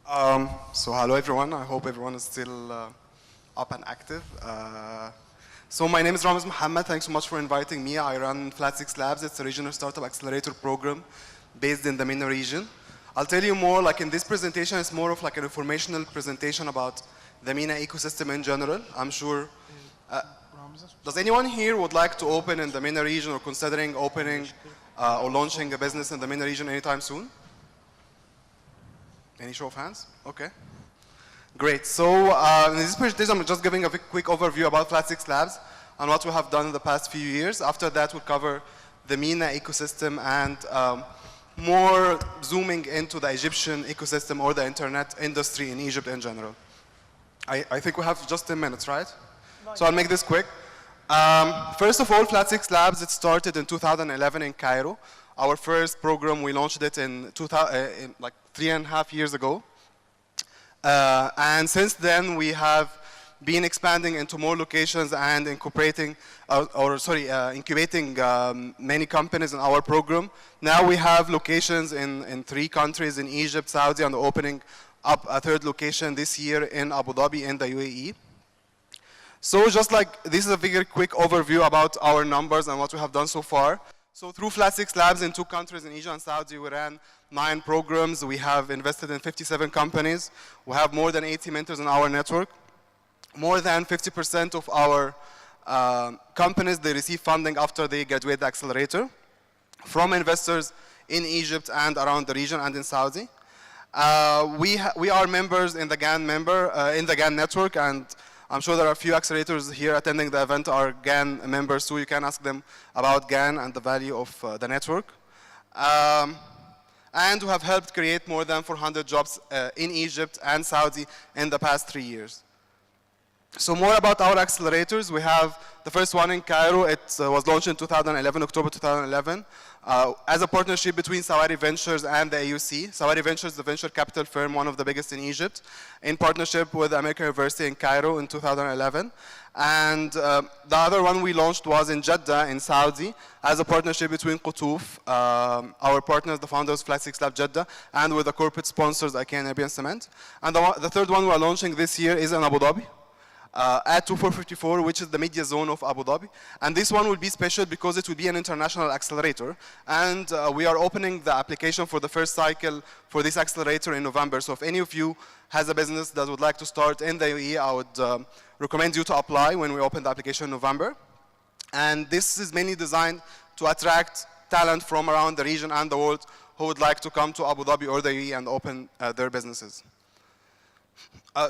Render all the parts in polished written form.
So hello everyone, I hope everyone is still up and active. So my name is Ramez Mohamed, thanks so much for inviting me. I run Flat6Labs, it's a regional startup accelerator program based in the MENA region. I'll tell you more, like in this presentation, it's more of like an informational presentation about the MENA ecosystem in general. I'm sure, does anyone here would like to open in the MENA region or considering opening or launching a business in the MENA region anytime soon? Any show of hands? Okay. Great. So in this presentation, I'm just giving a quick overview about Flat6Labs and what we have done in the past few years. After that, we'll cover the MENA ecosystem and more zooming into the Egyptian ecosystem or the internet industry in Egypt in general. I think we have just 10 minutes, right? So I'll make this quick. First of all, Flat6Labs, it started in 2011 in Cairo. Our first program, we launched it in like 3.5 years ago. And since then, we have been expanding into more locations and incubating many companies in our program. Now we have locations in 3 countries, in Egypt, Saudi, and opening up a 3rd location this year in Abu Dhabi in the UAE. So just like, this is a very quick overview about our numbers and what we have done so far. So through Flat6Labs in 2 countries, in Egypt and Saudi, we ran 9 programs. We have invested in 57 companies. We have more than 80 mentors in our network. More than 50% of our companies, they receive funding after they graduate the accelerator from investors in Egypt and around the region and in Saudi. We are members in the GAN network, and I'm sure there are a few accelerators here attending the event are GAN members, so you can ask them about GAN and the value of the network. And we have helped create more than 400 jobs in Egypt and Saudi in the past 3 years. So more about our accelerators. We have the first one in Cairo. It was launched in 2011, October 2011, as a partnership between Sawari Ventures and the AUC. Sawari Ventures, the venture capital firm, one of the biggest in Egypt, in partnership with American University in Cairo in 2011. And the other one we launched was in Jeddah in Saudi as a partnership between Qutuf, our partners, the founders of Flat6Labs Jeddah, and with the corporate sponsors, ICT Industry and Cement. And the third one we're launching this year is in Abu Dhabi. At 2454, which is the media zone of Abu Dhabi. And this one will be special because it will be an international accelerator. And we are opening the application for the first cycle for this accelerator in November. So if any of you has a business that would like to start in the UAE, I would recommend you to apply when we open the application in November. And this is mainly designed to attract talent from around the region and the world who would like to come to Abu Dhabi or the UAE and open their businesses.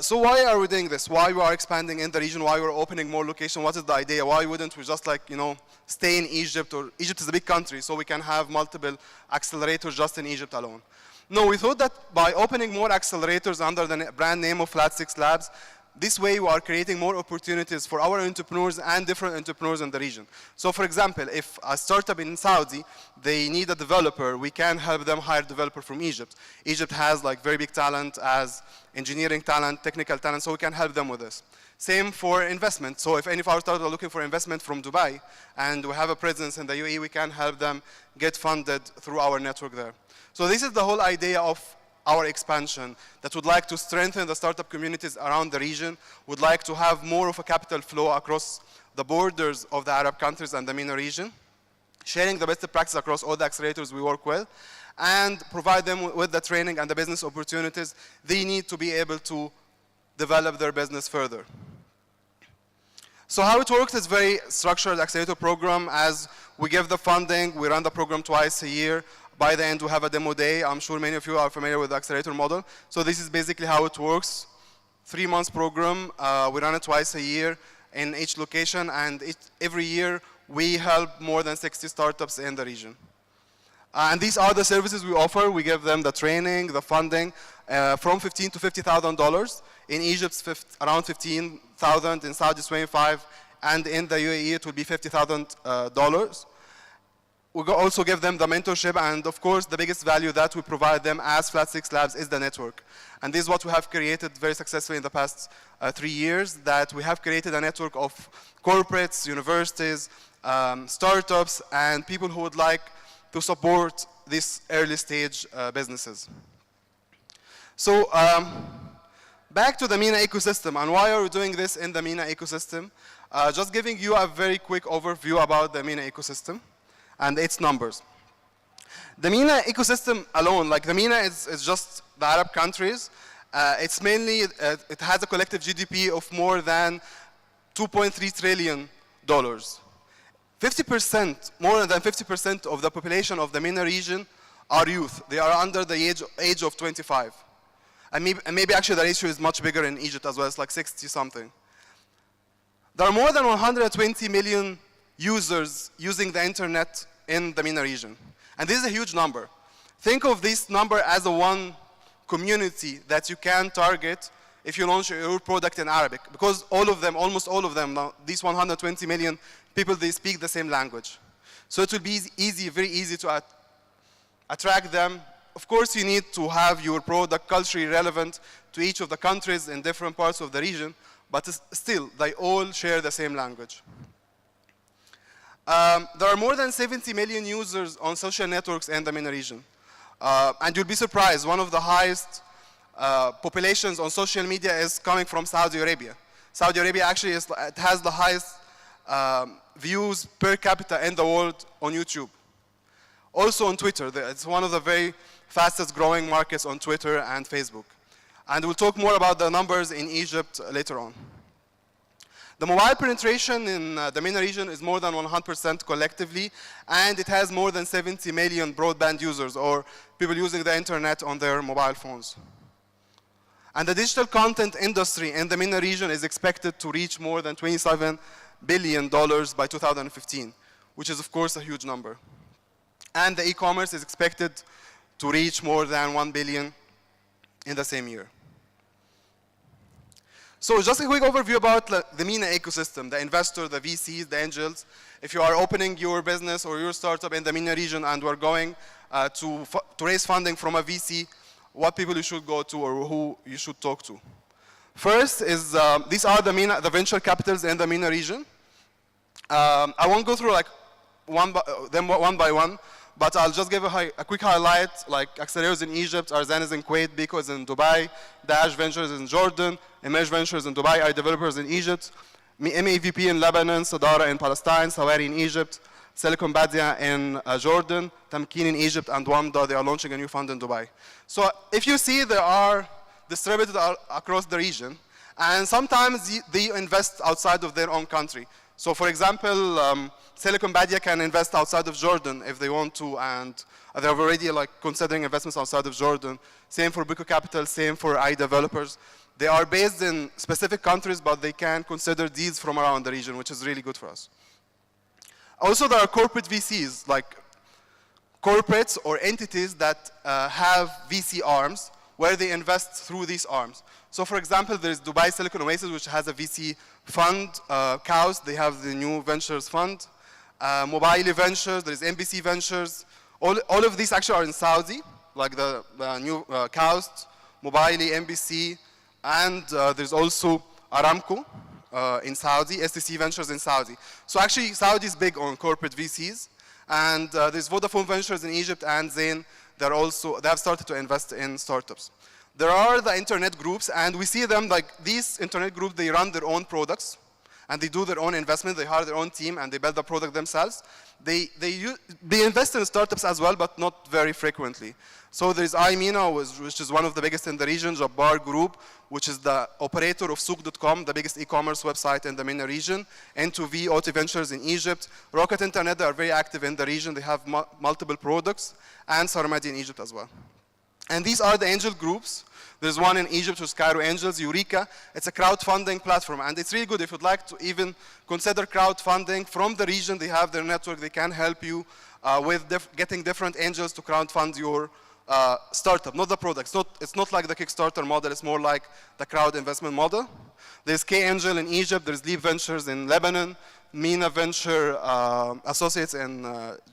So why are we doing this? Why we are expanding in the region? Why we're opening more locations? What is the idea? Why wouldn't we just like, stay in Egypt? Or Egypt is a big country, so we can have multiple accelerators just in Egypt alone. No, we thought that by opening more accelerators under the brand name of Flat6Labs, this way we are creating more opportunities for our entrepreneurs and different entrepreneurs in the region. So for example, if a startup in Saudi, they need a developer, we can help them hire a developer from Egypt. Egypt has like very big talent as engineering talent, technical talent, so we can help them with this. Same for investment. So if any of our startups are looking for investment from Dubai and we have a presence in the UAE, we can help them get funded through our network there. So this is the whole idea of our expansion, that would like to strengthen the startup communities around the region, would like to have more of a capital flow across the borders of the Arab countries and the MENA region, sharing the best practice across all the accelerators we work with, and provide them with the training and the business opportunities they need to be able to develop their business further. So how it works is very structured accelerator program. As we give the funding, we run the program twice a year. By the end, we have a demo day. I'm sure many of you are familiar with the accelerator model. So this is basically how it works. 3 months program, we run it twice a year in each location, and every year we help more than 60 startups in the region. And these are the services we offer. We give them the training, the funding, from $15,000 to $50,000. In Egypt, around $15,000. In Saudi, $25,000. And in the UAE, it will be $50,000. We also give them the mentorship, and of course, the biggest value that we provide them as Flat6Labs is the network. And this is what we have created very successfully in the past 3 years, that we have created a network of corporates, universities, startups, and people who would like to support these early stage businesses. So back to the MENA ecosystem, and why are we doing this in the MENA ecosystem? Just giving you a very quick overview about the MENA ecosystem and its numbers. The MENA ecosystem alone, like the MENA is just the Arab countries. It's mainly, it has a collective GDP of more than $2.3 trillion. 50%, more than 50% of the population of the MENA region are youth. They are under the age of 25. And maybe actually the ratio is much bigger in Egypt as well. It's like 60 something. There are more than 120 million users using the internet in the MENA region. And this is a huge number. Think of this number as a one community that you can target if you launch your product in Arabic. Because all of them, almost all of them, now, these 120 million people, they speak the same language. So it will be easy, very easy to attract them. Of course, you need to have your product culturally relevant to each of the countries in different parts of the region, but still, they all share the same language. There are more than 70 million users on social networks in the MENA region. And you'll be surprised, one of the highest populations on social media is coming from Saudi Arabia. Saudi Arabia actually it has the highest views per capita in the world on YouTube. Also on Twitter, it's one of the very fastest growing markets on Twitter and Facebook. And we'll talk more about the numbers in Egypt later on. The mobile penetration in the MENA region is more than 100% collectively, and it has more than 70 million broadband users, or people using the internet on their mobile phones. And the digital content industry in the MENA region is expected to reach more than $27 billion by 2015, which is of course a huge number. And the e-commerce is expected to reach more than 1 billion in the same year. So just a quick overview about the MENA ecosystem, the investor, the VCs, the angels. If you are opening your business or your startup in the MENA region and we're going to raise funding from a VC, what people you should go to or who you should talk to. First is, these are the venture capitals in the MENA region. I won't go through like one by one, but I'll just give a quick highlight, like accelerators in Egypt, Arzanes in Kuwait, Biko is in Dubai, Dash Ventures in Jordan, Emerge Ventures in Dubai, iDevelopers in Egypt, MEVP in Lebanon, Sadara in Palestine, Sawari in Egypt, Silicon Badia in Jordan, Tamkeen in Egypt, and Wamda, they are launching a new fund in Dubai. So if you see, they are distributed across the region, and sometimes they invest outside of their own country. So for example, Silicon Badia can invest outside of Jordan if they want to, and they're already like considering investments outside of Jordan. Same for Biko Capital, same for iDevelopers. They are based in specific countries, but they can consider deals from around the region, which is really good for us. Also, there are corporate VCs, like corporates or entities that have VC arms where they invest through these arms. So for example, there's Dubai Silicon Oasis, which has a VC fund, Chaos, they have the new ventures fund. Mobile Ventures, there's MBC Ventures. All of these actually are in Saudi, like the new Chaos, Mobile, MBC, and there's also Aramco in Saudi, STC Ventures in Saudi. So actually, Saudi is big on corporate VCs. And there's Vodafone Ventures in Egypt and Zain. They have started to invest in startups. There are the internet groups, and we see them like these internet groups, they run their own products, and they do their own investment, they hire their own team, and they build the product themselves. They invest in startups as well, but not very frequently. So there's MENA, which is one of the biggest in the region, Jabbar Group, which is the operator of Souk.com, the biggest e-commerce website in the MENA region, N2V, Auto Ventures in Egypt, Rocket Internet, they are very active in the region, they have multiple products, and Saramadi in Egypt as well. And these are the angel groups. There's one in Egypt, which is Cairo Angels, Eureka. It's a crowdfunding platform, and it's really good if you'd like to even consider crowdfunding from the region. They have their network. They can help you with getting different angels to crowdfund your startup, not the product. It's not like the Kickstarter model. It's more like the crowd investment model. There's K-Angel in Egypt. There's Leap Ventures in Lebanon, MENA Venture Associates in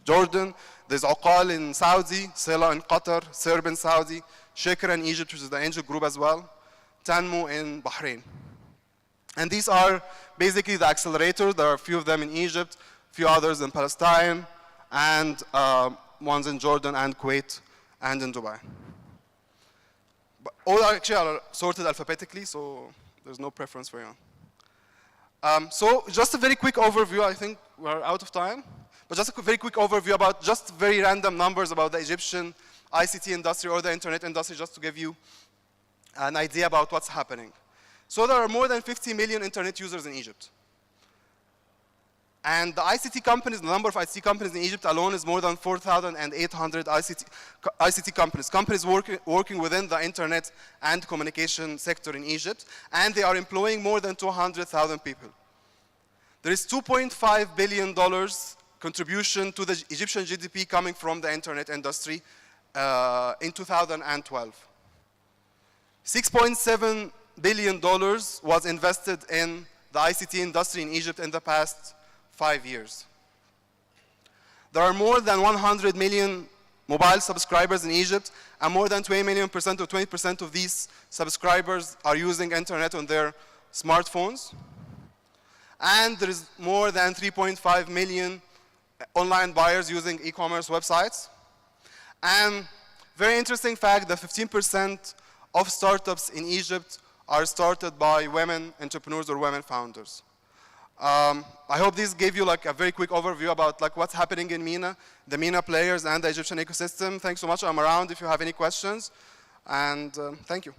Jordan. There's Aqal in Saudi, Sela in Qatar, Serb in Saudi, Shekra in Egypt, which is the angel group as well, Tanmu in Bahrain. And these are basically the accelerators. There are a few of them in Egypt, a few others in Palestine, and ones in Jordan and Kuwait and in Dubai. All actually are sorted alphabetically, so there's no preference for you. So just a very quick overview. I think we're out of time. But just a very quick overview about just very random numbers about the Egyptian ICT industry or the internet industry, just to give you an idea about what's happening. So there are more than 50 million internet users in Egypt. And the ICT companies, the number of ICT companies in Egypt alone is more than 4,800 ICT companies. Companies working within the internet and communication sector in Egypt. And they are employing more than 200,000 people. There is $2.5 billion contribution to the Egyptian GDP coming from the internet industry in 2012. $6.7 billion was invested in the ICT industry in Egypt in the past 5 years. There are more than 100 million mobile subscribers in Egypt, and more than 20% of these subscribers are using internet on their smartphones. And there is more than 3.5 million online buyers using e-commerce websites. And very interesting fact that 15% of startups in Egypt are started by women entrepreneurs or women founders. I hope this gave you like a very quick overview about like what's happening in MENA, the MENA players and the Egyptian ecosystem. Thanks so much. I'm around if you have any questions. And thank you.